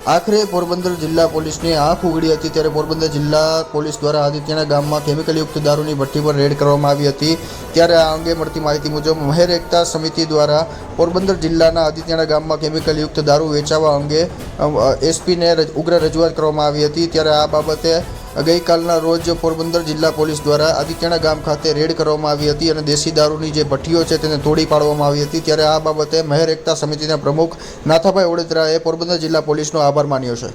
આખરે પોરબંદર જિલ્લા પોલીસની આંખ ઉઘડી હતી ત્યારે પોરબંદર જિલ્લા પોલીસ દ્વારા આદિત્યના ગામમાં કેમિકલયુક્ત દારૂની ભઠ્ઠી પર રેડ કરવામાં આવી હતી। ત્યારે આ અંગે મળતી માહિતી મુજબ મહેર એકતા સમિતિ દ્વારા પોરબંદર જિલ્લાના આદિત્યના ગામમાં કેમિકલયુક્ત દારૂ વેચાવા અંગે એસપીને ઉગ્ર રજૂઆત કરવામાં આવી હતી। ત્યારે આ બાબતે ગઈકાલના રોજ પોરબંદર જિલ્લા પોલીસ દ્વારા આદિત્યના ગામ ખાતે રેડ કરવામાં આવી હતી અને દેશી દારૂની જે ભઠ્ઠીઓ છે તેને તોડી પાડવામાં આવી હતી। ત્યારે આ બાબતે મહેર એકતા સમિતિના પ્રમુખ નાથાભાઈ ઓડેદરાએ પોરબંદર જિલ્લા પોલીસનો આભાર માન્યો છે।